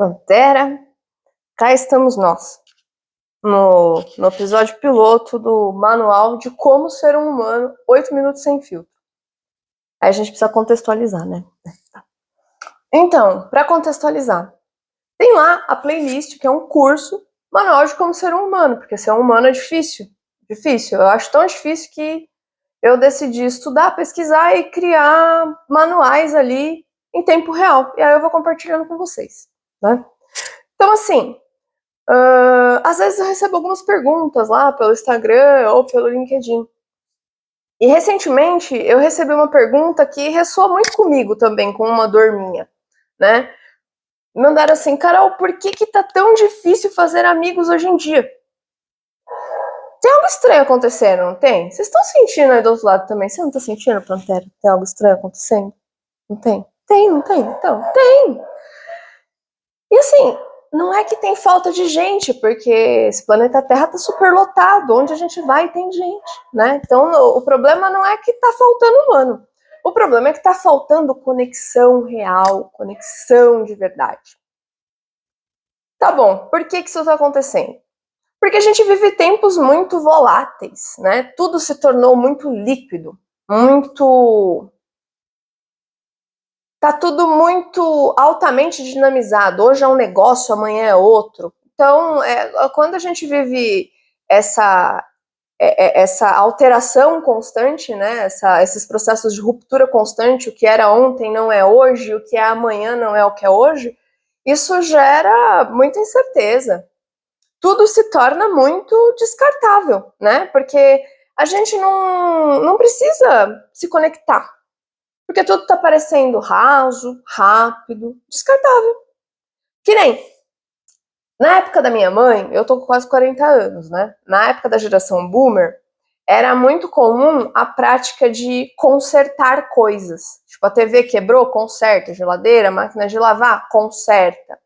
Pantera, cá estamos nós, no episódio piloto do Manual de Como Ser um Humano, 8 minutos sem filtro. Aí a gente precisa contextualizar, né? Então, para contextualizar, tem lá a playlist, que é um curso, Manual de Como Ser um Humano, porque ser um humano é difícil. Difícil, eu acho tão difícil que eu decidi estudar, pesquisar e criar manuais ali em tempo real. E aí eu vou compartilhando com vocês, né? Então, assim, às vezes eu recebo algumas perguntas lá pelo Instagram ou pelo LinkedIn. E recentemente eu recebi uma pergunta que ressoa muito comigo também, com uma dor minha, né? Mandaram assim: Carol, por que tá tão difícil fazer amigos hoje em dia? Tem algo estranho acontecendo, não tem? Vocês estão sentindo aí do outro lado também? Você não tá sentindo, Pantera? Tem algo estranho acontecendo? Não tem? Tem, não tem? Então, tem! E assim, não é que tem falta de gente, porque esse planeta Terra tá super lotado, onde a gente vai tem gente, né? Então o problema não é que tá faltando humano, o problema é que tá faltando conexão real, conexão de verdade. Tá bom, por que isso tá acontecendo? Porque a gente vive tempos muito voláteis, né? Tudo se tornou muito líquido, muito... Tá tudo muito altamente dinamizado. Hoje é um negócio, amanhã é outro. Então, quando a gente vive essa alteração constante, né? Esses processos de ruptura constante, o que era ontem não é hoje, o que é amanhã não é o que é hoje, isso gera muita incerteza. Tudo se torna muito descartável, né? Porque a gente não precisa se conectar, porque tudo tá parecendo raso, rápido, descartável. Que nem na época da minha mãe, eu tô com quase 40 anos, né? Na época da geração boomer, era muito comum a prática de consertar coisas. Tipo, a TV quebrou, conserta. A geladeira, a máquina de lavar, conserta.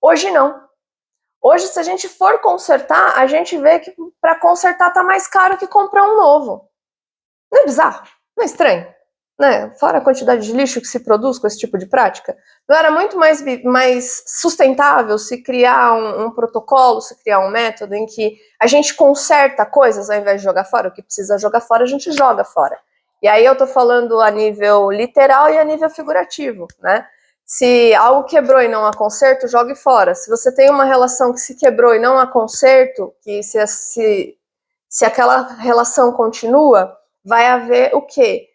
Hoje não. Hoje, se a gente for consertar, a gente vê que para consertar tá mais caro que comprar um novo. Não é bizarro? Não é estranho? Né? Fora a quantidade de lixo que se produz com esse tipo de prática, não era muito mais sustentável se criar um protocolo, se criar um método em que a gente conserta coisas ao invés de jogar fora? O que precisa jogar fora, a gente joga fora. E aí eu tô falando a nível literal e a nível figurativo, né? Se algo quebrou e não há conserto, jogue fora. Se você tem uma relação que se quebrou e não há conserto, que se aquela relação continua, vai haver o quê?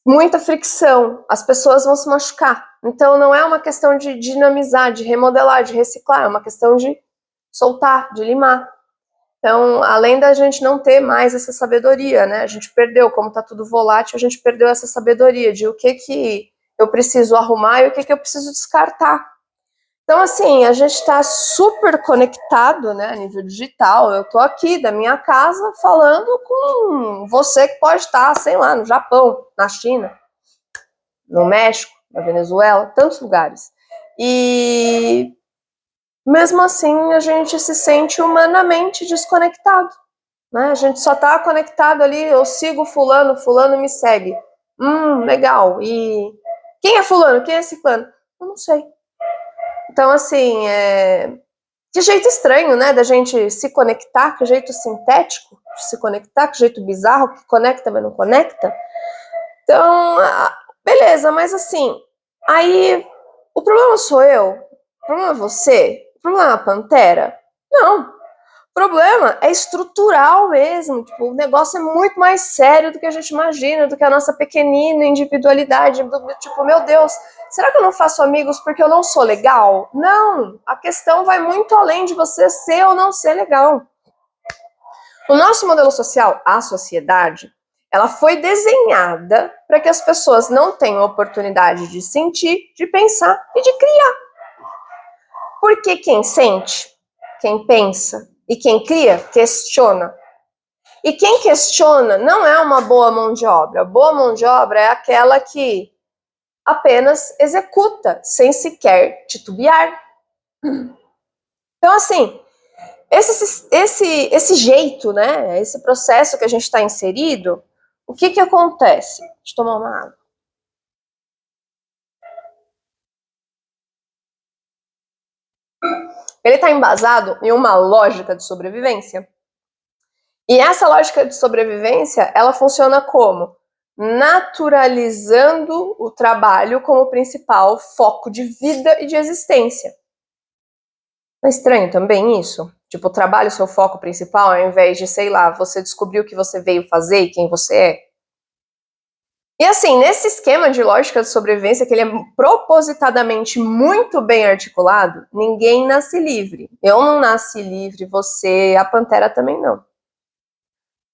Muita fricção, as pessoas vão se machucar. Então não é uma questão de dinamizar, de remodelar, de reciclar, é uma questão de soltar, de limar. Então, além da gente não ter mais essa sabedoria, né? A gente perdeu, como tá tudo volátil, a gente perdeu essa sabedoria de o que eu preciso arrumar e o que eu preciso descartar. Então, assim, a gente está super conectado, né, a nível digital. Eu tô aqui da minha casa falando com você que pode estar, sei lá, no Japão, na China, no México, na Venezuela, tantos lugares. E mesmo assim a gente se sente humanamente desconectado, né? A gente só tá conectado ali, eu sigo fulano, fulano me segue. Legal. E quem é fulano? Quem é ciclano? Eu não sei. Então, assim, que jeito estranho, né, da gente se conectar, que jeito sintético de se conectar, que jeito bizarro, que conecta, mas não conecta. Então, beleza, mas assim, aí o problema sou eu? O problema é você? O problema é a Pantera? Não. O problema é estrutural mesmo. Tipo, o negócio é muito mais sério do que a gente imagina, do que a nossa pequenina individualidade. Tipo, meu Deus, será que eu não faço amigos porque eu não sou legal? Não. A questão vai muito além de você ser ou não ser legal. O nosso modelo social, a sociedade, ela foi desenhada para que as pessoas não tenham oportunidade de sentir, de pensar e de criar. Porque quem sente, quem pensa e quem cria, questiona. E quem questiona não é uma boa mão de obra. A boa mão de obra é aquela que apenas executa, sem sequer titubear. Então, assim, esse jeito, né, esse processo que a gente está inserido, o que acontece? Deixa eu tomar uma água. Ele está embasado em uma lógica de sobrevivência. E essa lógica de sobrevivência, ela funciona como? Naturalizando o trabalho como principal foco de vida e de existência. Não é estranho também isso? Tipo, o trabalho seu foco principal, ao invés de, sei lá, você descobrir o que você veio fazer e quem você é. E assim, nesse esquema de lógica de sobrevivência, que ele é propositadamente muito bem articulado, ninguém nasce livre. Eu não nasci livre, você, a Pantera também não.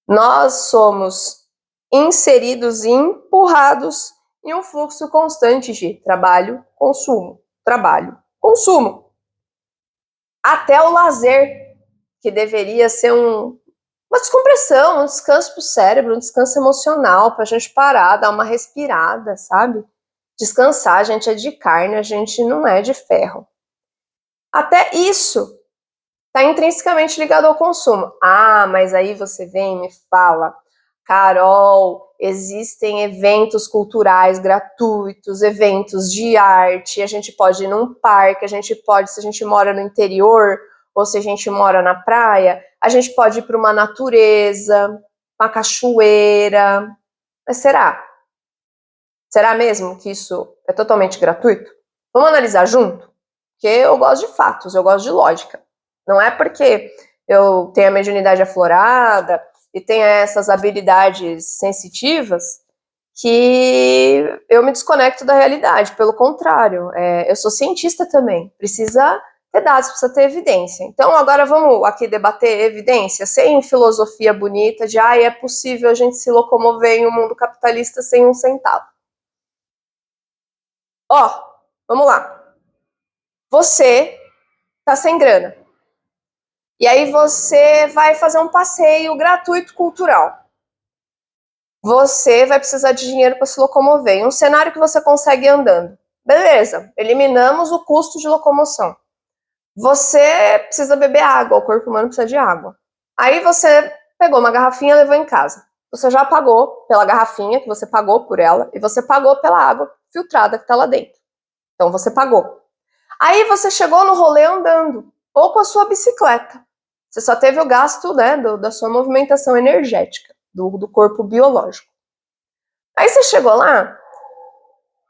Nós somos inseridos e empurrados em um fluxo constante de trabalho, consumo, trabalho, consumo. Até o lazer, que deveria ser uma descompressão, um descanso para o cérebro, um descanso emocional, para a gente parar, dar uma respirada, sabe? Descansar, a gente é de carne, a gente não é de ferro. Até isso está intrinsecamente ligado ao consumo. Ah, mas aí você vem e me fala, Carol, existem eventos culturais gratuitos, eventos de arte, a gente pode ir num parque, a gente pode, se a gente mora no interior, ou se a gente mora na praia, a gente pode ir para uma natureza, uma cachoeira. Mas será? Será mesmo que isso é totalmente gratuito? Vamos analisar junto? Porque eu gosto de fatos, eu gosto de lógica. Não é porque eu tenho a mediunidade aflorada e tenho essas habilidades sensitivas que eu me desconecto da realidade. Pelo contrário, eu sou cientista também. Precisa ter dados, precisa ter evidência. Então, agora vamos aqui debater evidência, sem filosofia bonita de é possível a gente se locomover em um mundo capitalista sem um centavo. Vamos lá. Você tá sem grana. E aí você vai fazer um passeio gratuito cultural. Você vai precisar de dinheiro para se locomover. Em um cenário que você consegue andando. Beleza, eliminamos o custo de locomoção. Você precisa beber água, o corpo humano precisa de água. Aí você pegou uma garrafinha e levou em casa. Você já pagou pela garrafinha, que você pagou por ela, e você pagou pela água filtrada que está lá dentro. Então você pagou. Aí você chegou no rolê andando, ou com a sua bicicleta. Você só teve o gasto, né, da sua movimentação energética, do corpo biológico. Aí você chegou lá,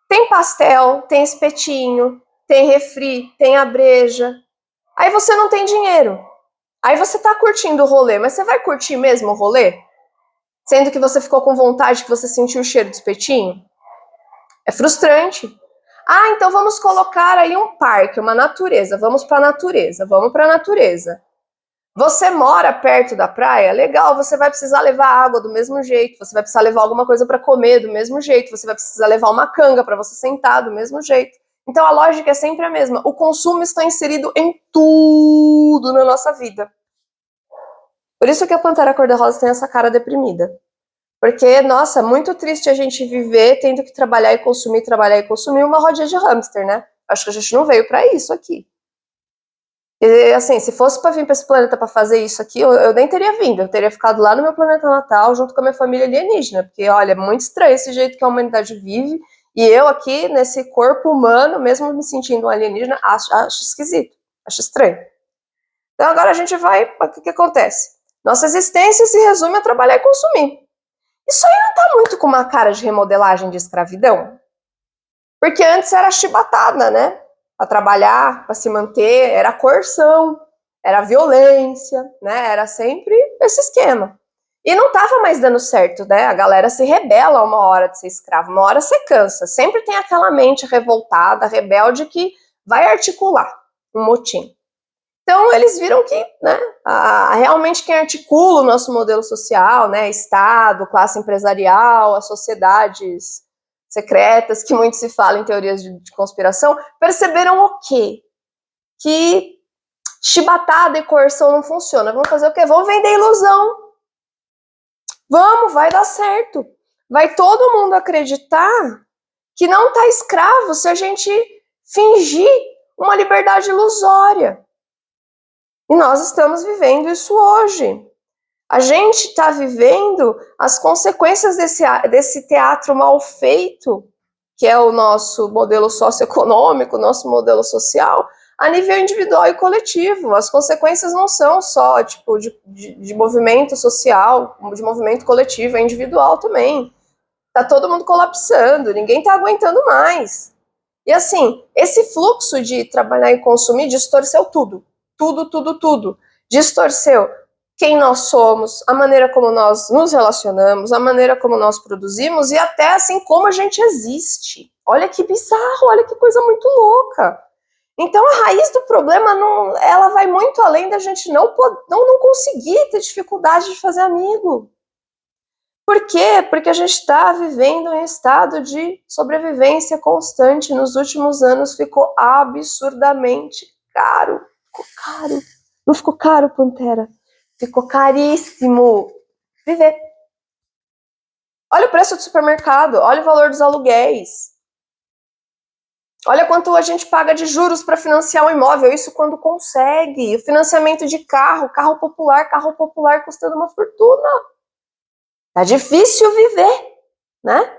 tem pastel, tem espetinho, tem refri, tem a breja. Aí você não tem dinheiro. Aí você tá curtindo o rolê, mas você vai curtir mesmo o rolê? Sendo que você ficou com vontade, que você sentiu o cheiro do espetinho? É frustrante. Então vamos colocar aí um parque, uma natureza. Vamos para a natureza, vamos para a natureza. Você mora perto da praia? Legal, você vai precisar levar água do mesmo jeito, você vai precisar levar alguma coisa para comer do mesmo jeito, você vai precisar levar uma canga para você sentar do mesmo jeito. Então a lógica é sempre a mesma. O consumo está inserido em tudo na nossa vida. Por isso que a Pantera Cor-de-Rosa tem essa cara deprimida. Porque, nossa, é muito triste a gente viver tendo que trabalhar e consumir uma rodinha de hamster, né? Acho que a gente não veio para isso aqui. E, assim, se fosse para vir para esse planeta para fazer isso aqui, eu nem teria vindo. Eu teria ficado lá no meu planeta natal, junto com a minha família alienígena. Porque, olha, é muito estranho esse jeito que a humanidade vive. E eu aqui, nesse corpo humano, mesmo me sentindo um alienígena, acho esquisito. Acho estranho. Então, agora a gente vai... O que acontece? Nossa existência se resume a trabalhar e consumir. Isso aí não tá muito com uma cara de remodelagem de escravidão? Porque antes era chibatada, né? Para trabalhar, para se manter, era coerção, era violência, né? Era sempre esse esquema. E não tava mais dando certo, né? A galera se rebela uma hora de ser escravo, uma hora você cansa. Sempre tem aquela mente revoltada, rebelde, que vai articular um motim. Então, eles viram que, né, realmente quem articula o nosso modelo social, né, Estado, classe empresarial, as sociedades secretas, que muito se fala em teorias de conspiração, perceberam o quê? Que chibatada e coerção não funciona. Vamos fazer o quê? Vamos vender ilusão. Vamos, vai dar certo. Vai todo mundo acreditar que não está escravo se a gente fingir uma liberdade ilusória. E nós estamos vivendo isso hoje. A gente está vivendo as consequências desse teatro mal feito, que é o nosso modelo socioeconômico, nosso modelo social. a nível individual e coletivo. As consequências não são só tipo de movimento social, de movimento coletivo, é individual também. Tá todo mundo colapsando, ninguém tá aguentando mais. E assim, esse fluxo de trabalhar e consumir distorceu tudo. Tudo, tudo, tudo. Distorceu quem nós somos, a maneira como nós nos relacionamos, a maneira como nós produzimos e até assim como a gente existe. Olha que bizarro, olha que coisa muito louca. Então a raiz do problema não, ela vai muito além da gente não conseguir ter dificuldade de fazer amigo. Por quê? Porque a gente está vivendo em estado de sobrevivência constante. Nos últimos anos ficou absurdamente caro. Ficou caro. Não ficou caro, Pantera? Ficou caríssimo viver. Olha o preço do supermercado, olha o valor dos aluguéis. Olha quanto a gente paga de juros para financiar um imóvel, isso quando consegue. O financiamento de carro popular custando uma fortuna. Tá difícil viver, né?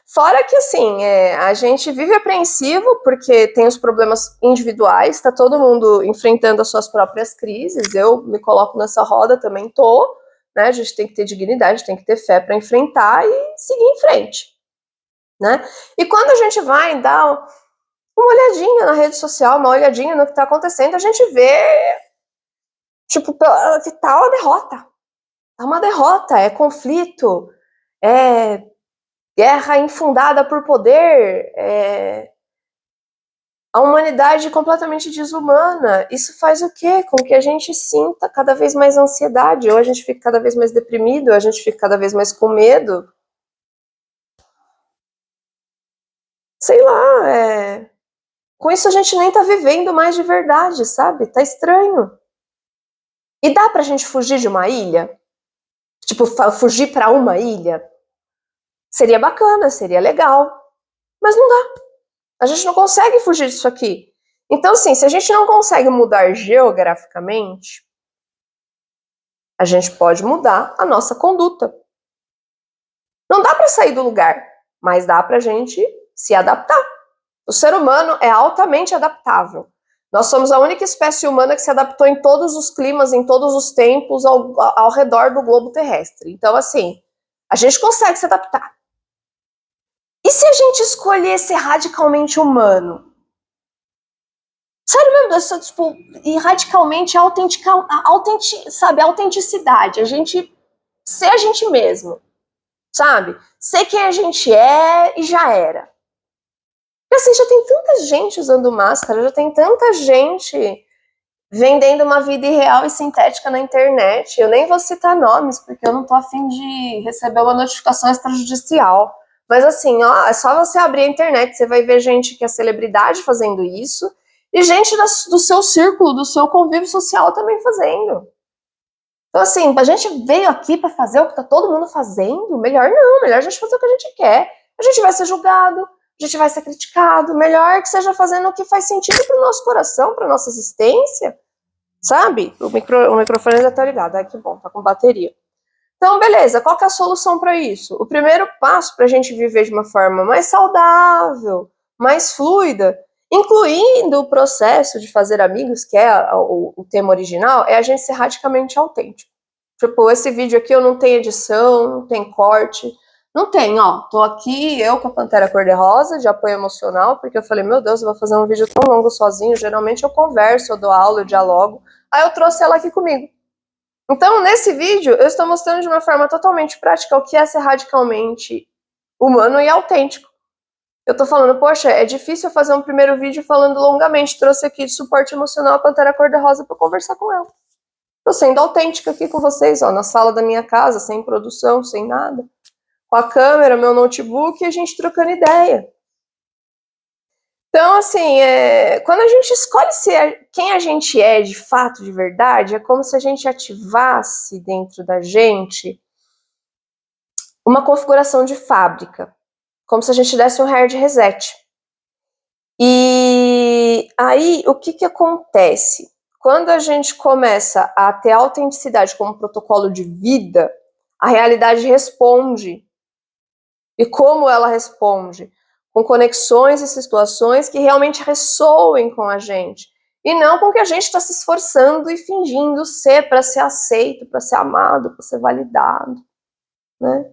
Fora que, assim, a gente vive apreensivo porque tem os problemas individuais, tá todo mundo enfrentando as suas próprias crises, eu me coloco nessa roda, também tô, né? A gente tem que ter dignidade, tem que ter fé para enfrentar e seguir em frente, né? E quando a gente vai dar uma olhadinha na rede social, uma olhadinha no que tá acontecendo, a gente vê, tipo, que tá uma derrota. Tá uma derrota, é conflito, é guerra infundada por poder, a humanidade completamente desumana. Isso faz o quê? Com que a gente sinta cada vez mais ansiedade, ou a gente fica cada vez mais deprimido, ou a gente fica cada vez mais com medo. Sei lá, com isso a gente nem tá vivendo mais de verdade, sabe? Tá estranho. E dá pra gente fugir de uma ilha? Tipo, fugir pra uma ilha? Seria bacana, seria legal. Mas não dá. A gente não consegue fugir disso aqui. Então, assim, se a gente não consegue mudar geograficamente, a gente pode mudar a nossa conduta. Não dá para sair do lugar, mas dá para a gente se adaptar. O ser humano é altamente adaptável. Nós somos a única espécie humana que se adaptou em todos os climas, em todos os tempos, ao redor do globo terrestre. Então, assim, a gente consegue se adaptar. E se a gente escolher ser radicalmente humano? Sério mesmo, tipo, e radicalmente sabe, autenticidade, a gente ser a gente mesmo, sabe? Ser quem a gente é e já era. Porque assim, já tem tanta gente usando máscara, já tem tanta gente vendendo uma vida irreal e sintética na internet. Eu nem vou citar nomes, porque eu não tô afim de receber uma notificação extrajudicial. Mas assim, ó, é só você abrir a internet, você vai ver gente que é celebridade fazendo isso, e gente do seu círculo, do seu convívio social também fazendo. Então, assim, a gente veio aqui para fazer o que tá todo mundo fazendo? Melhor não, melhor a gente fazer o que a gente quer. A gente vai ser julgado, a gente vai ser criticado. Melhor que seja fazendo o que faz sentido pro nosso coração, pra nossa existência. Sabe? O microfone já tá ligado. Ai, que bom, tá com bateria. Então, beleza, qual que é a solução para isso? O primeiro passo para a gente viver de uma forma mais saudável, mais fluida, incluindo o processo de fazer amigos, que é o tema original, é a gente ser radicalmente autêntico. Tipo, esse vídeo aqui eu não tenho edição, não tem corte, não tem, ó. Tô aqui, eu com a Pantera Cor-de-Rosa, de apoio emocional, porque eu falei, meu Deus, eu vou fazer um vídeo tão longo sozinho, geralmente eu converso, eu dou aula, eu dialogo. Aí eu trouxe ela aqui comigo. Então, nesse vídeo, eu estou mostrando de uma forma totalmente prática o que é ser radicalmente humano e autêntico. Eu tô falando, poxa, é difícil fazer um primeiro vídeo falando longamente. Trouxe aqui de suporte emocional a Pantera Cor-de-Rosa para conversar com ela. Tô sendo autêntica aqui com vocês, ó, na sala da minha casa, sem produção, sem nada. Com a câmera, meu notebook e a gente trocando ideia. Então, assim, quando a gente escolhe ser quem a gente é de fato, de verdade, é como se a gente ativasse dentro da gente uma configuração de fábrica, como se a gente desse um hard reset. E aí, o que acontece? Quando a gente começa a ter autenticidade como protocolo de vida, a realidade responde. E como ela responde? Com conexões e situações que realmente ressoem com a gente. e não com o que a gente está se esforçando e fingindo ser para ser aceito, para ser amado, para ser validado, né?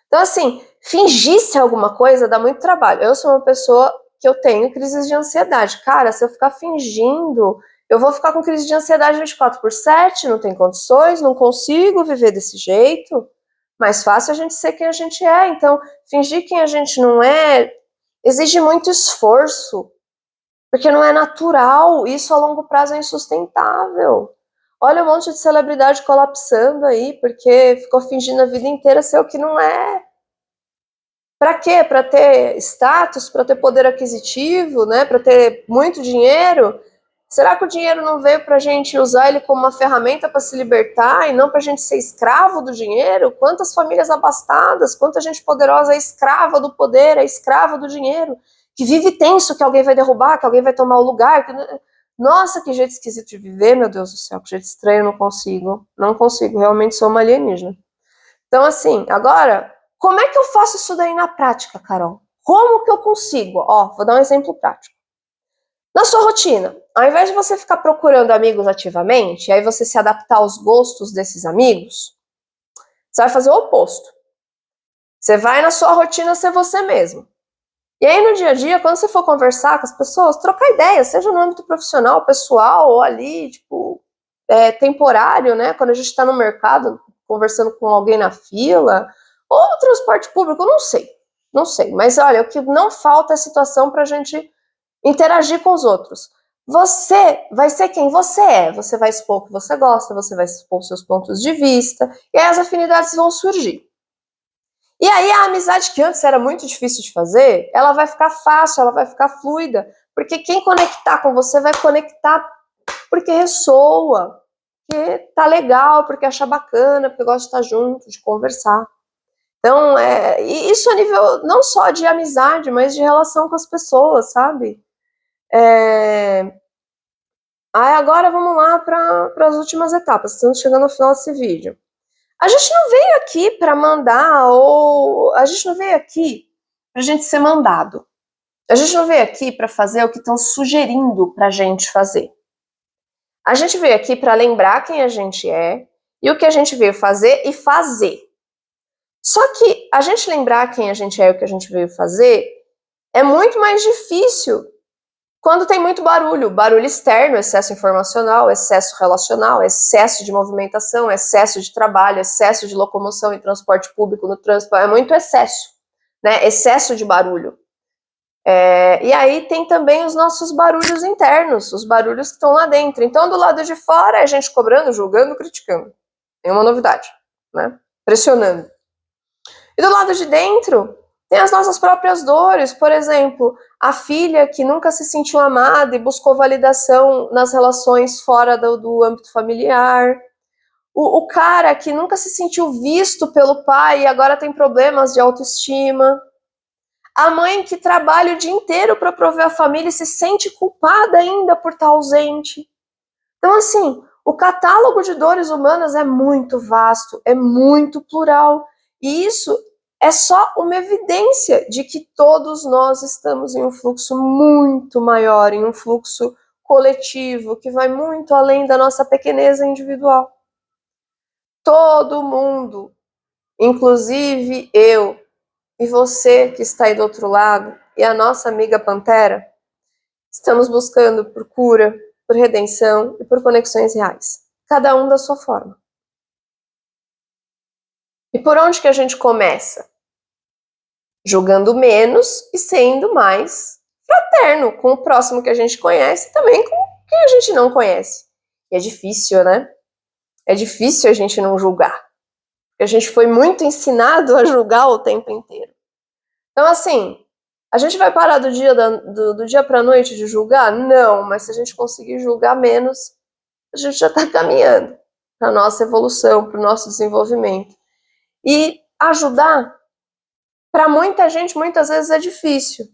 Então, assim, fingir ser alguma coisa dá muito trabalho. Eu sou uma pessoa que eu tenho crises de ansiedade. Cara, se eu ficar fingindo, eu vou ficar com crise de ansiedade 24/7, não tem condições, não consigo viver desse jeito. Mais fácil a gente ser quem a gente é. Então, fingir quem a gente não é exige muito esforço, porque não é natural. Isso a longo prazo é insustentável. Olha um monte de celebridade colapsando aí, porque ficou fingindo a vida inteira ser o que não é. Para quê? Para ter status, para ter poder aquisitivo, né? Para ter muito dinheiro? Será que o dinheiro não veio para a gente usar ele como uma ferramenta para se libertar e não para a gente ser escravo do dinheiro? Quantas famílias abastadas, quanta gente poderosa é escrava do poder, é escrava do dinheiro, que vive tenso que alguém vai derrubar, que alguém vai tomar o lugar. Nossa, que jeito esquisito de viver, meu Deus do céu, que jeito estranho, não consigo, realmente sou uma alienígena. Então, assim, agora, como é que eu faço isso daí na prática, Carol? Como que eu consigo? Ó, vou dar um exemplo prático. Na sua rotina, ao invés de você ficar procurando amigos ativamente, e aí você se adaptar aos gostos desses amigos, você vai fazer o oposto. Você vai na sua rotina ser você mesmo. E aí no dia a dia, quando você for conversar com as pessoas, trocar ideias, seja no âmbito profissional, pessoal, ou ali, tipo, temporário, né? Quando a gente está no mercado, conversando com alguém na fila, ou no transporte público, não sei. Mas olha, o que não falta é situação para a gente interagir com os outros. Você vai ser quem você é, você vai expor o que você gosta, você vai expor os seus pontos de vista, e aí as afinidades vão surgir. E aí a amizade que antes era muito difícil de fazer, ela vai ficar fácil, ela vai ficar fluida, porque quem conectar com você vai conectar porque ressoa, porque tá legal, porque acha bacana, porque gosta de estar junto, de conversar. Então, isso a nível não só de amizade, mas de relação com as pessoas, sabe? Aí agora vamos lá para as últimas etapas, estamos chegando ao final desse vídeo. A gente não veio aqui para mandar, ou a gente não veio aqui para a gente ser mandado. A gente não veio aqui para fazer o que estão sugerindo para a gente fazer. A gente veio aqui para lembrar quem a gente é e o que a gente veio fazer e fazer. Só que a gente lembrar quem a gente é e o que a gente veio fazer é muito mais difícil quando tem muito barulho. Barulho externo, excesso informacional, excesso relacional, excesso de movimentação, excesso de trabalho, excesso de locomoção e transporte público no trânsito. É muito excesso, né? Excesso de barulho. E aí tem também os nossos barulhos internos, os barulhos que estão lá dentro. Então, do lado de fora é a gente cobrando, julgando, criticando. Nenhuma novidade, né? Pressionando. E do lado de dentro tem as nossas próprias dores. Por exemplo, a filha que nunca se sentiu amada e buscou validação nas relações fora do âmbito familiar. O cara que nunca se sentiu visto pelo pai e agora tem problemas de autoestima. A mãe que trabalha o dia inteiro para prover a família e se sente culpada ainda por estar ausente. Então, assim, o catálogo de dores humanas é muito vasto, é muito plural. E isso é só uma evidência de que todos nós estamos em um fluxo muito maior, em um fluxo coletivo, que vai muito além da nossa pequeneza individual. Todo mundo, inclusive eu, e você que está aí do outro lado, e a nossa amiga Pantera, estamos buscando por cura, por redenção e por conexões reais. Cada um da sua forma. E por onde que a gente começa? Julgando menos e sendo mais fraterno com o próximo que a gente conhece e também com quem a gente não conhece. E é difícil, né? É difícil a gente não julgar. Porque a gente foi muito ensinado a julgar o tempo inteiro. Então, assim, a gente vai parar do dia para a noite de julgar? Não, mas se a gente conseguir julgar menos, a gente já está caminhando para a nossa evolução, para o nosso desenvolvimento. E ajudar, para muita gente, muitas vezes é difícil.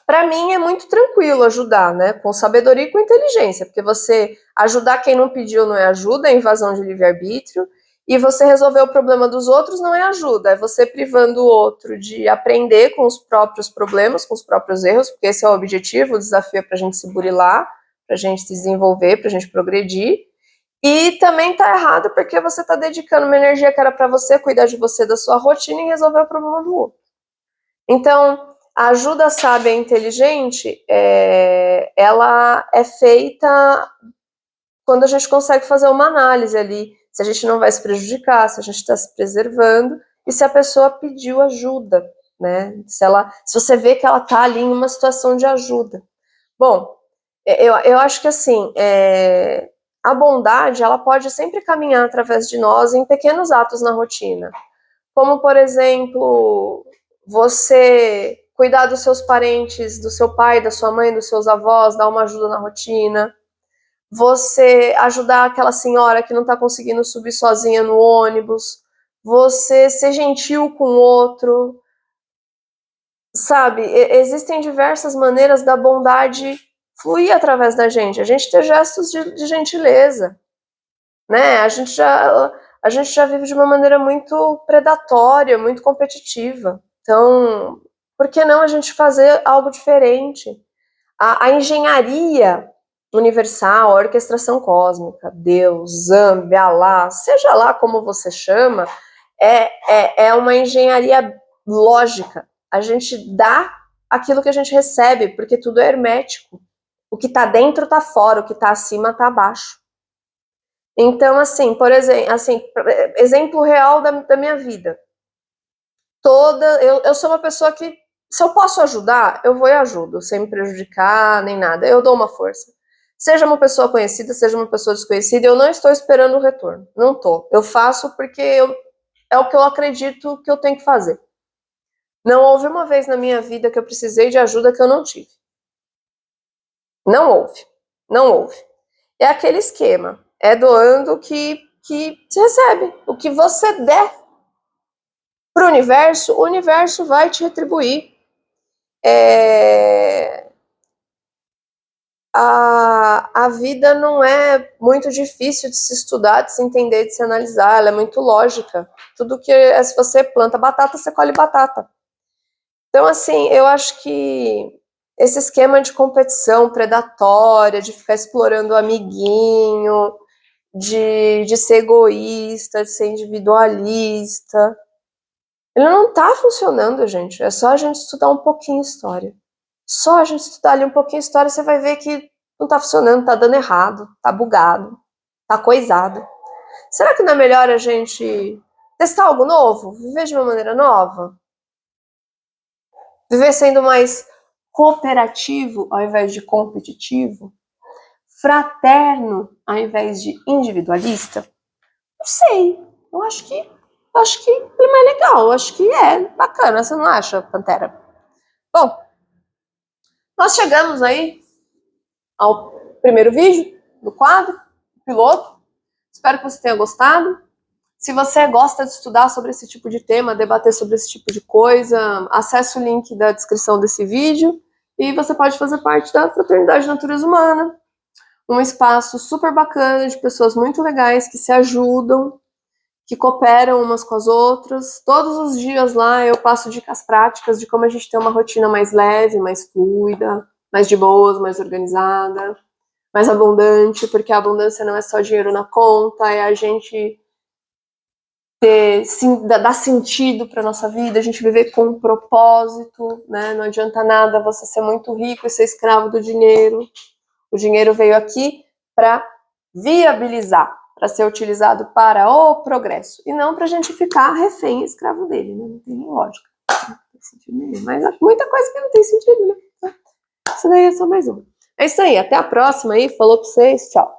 Para mim é muito tranquilo ajudar, né? Com sabedoria e com inteligência, porque você ajudar quem não pediu não é ajuda, é invasão de livre-arbítrio. E você resolver o problema dos outros não é ajuda, é você privando o outro de aprender com os próprios problemas, com os próprios erros, porque esse é o objetivo, o desafio é pra gente se burilar, pra gente se desenvolver, pra gente progredir. E também tá errado porque você tá dedicando uma energia que era para você cuidar de você, da sua rotina e resolver o problema do outro. Então, a ajuda sábia e inteligente, ela é feita quando a gente consegue fazer uma análise ali, se a gente não vai se prejudicar, se a gente está se preservando e se a pessoa pediu ajuda, né? Se você vê que ela está ali em uma situação de ajuda. Bom, eu acho que assim, a bondade, ela pode sempre caminhar através de nós em pequenos atos na rotina. Como, por exemplo, você cuidar dos seus parentes, do seu pai, da sua mãe, dos seus avós, dar uma ajuda na rotina. Você ajudar aquela senhora que não está conseguindo subir sozinha no ônibus. Você ser gentil com o outro. Sabe, existem diversas maneiras da bondade fluir através da gente. A gente ter gestos de gentileza, né? A gente já vive de uma maneira muito predatória, muito competitiva. Então, por que não a gente fazer algo diferente? A engenharia universal, a orquestração cósmica, Deus, Zambi, Alá, seja lá como você chama, é uma engenharia lógica. A gente dá aquilo que a gente recebe, porque tudo é hermético. O que está dentro está fora, o que está acima está abaixo. Então, assim, por exemplo, exemplo real da minha vida. Eu sou uma pessoa que, se eu posso ajudar, eu vou e ajudo, sem me prejudicar, nem nada. Eu dou uma força. Seja uma pessoa conhecida, seja uma pessoa desconhecida, eu não estou esperando o retorno. Não estou. Eu faço porque é o que eu acredito que eu tenho que fazer. Não houve uma vez na minha vida que eu precisei de ajuda que eu não tive. Não houve. Não houve. É aquele esquema. É doando que se recebe. O que você der para o universo vai te retribuir. A vida não é muito difícil de se estudar, de se entender, de se analisar. Ela é muito lógica. Tudo que se você planta batata, você colhe batata. Então, assim, eu acho que esse esquema de competição predatória, de ficar explorando o amiguinho, de ser egoísta, de ser individualista, ele não tá funcionando, gente. É só a gente estudar um pouquinho história. Só a gente estudar ali um pouquinho história, você vai ver que não tá funcionando, tá dando errado, tá bugado, tá coisado. Será que não é melhor a gente testar algo novo? Viver de uma maneira nova? Viver sendo mais cooperativo ao invés de competitivo? Fraterno ao invés de individualista? Não sei. Eu acho que o clima é legal. Eu acho que é bacana. Você não acha, Pantera? Bom, nós chegamos aí ao primeiro vídeo do quadro, piloto. Espero que você tenha gostado. Se você gosta de estudar sobre esse tipo de tema, debater sobre esse tipo de coisa, acesse o link da descrição desse vídeo e você pode fazer parte da Fraternidade Natureza Humana, um espaço super bacana de pessoas muito legais que se ajudam, que cooperam umas com as outras. Todos os dias lá eu passo dicas práticas de como a gente tem uma rotina mais leve, mais fluida, mais de boas, mais organizada, mais abundante, porque a abundância não é só dinheiro na conta, é a gente dar sentido para nossa vida, a gente viver com um propósito, né? Não adianta nada você ser muito rico e ser escravo do dinheiro. O dinheiro veio aqui para viabilizar, para ser utilizado para o progresso, e não para a gente ficar refém e escravo dele, né? Não tem nem lógica, não tem sentido nenhum. Mas há muita coisa que não tem sentido, né? Isso daí é só mais uma. É isso aí, até a próxima aí, falou para vocês, tchau.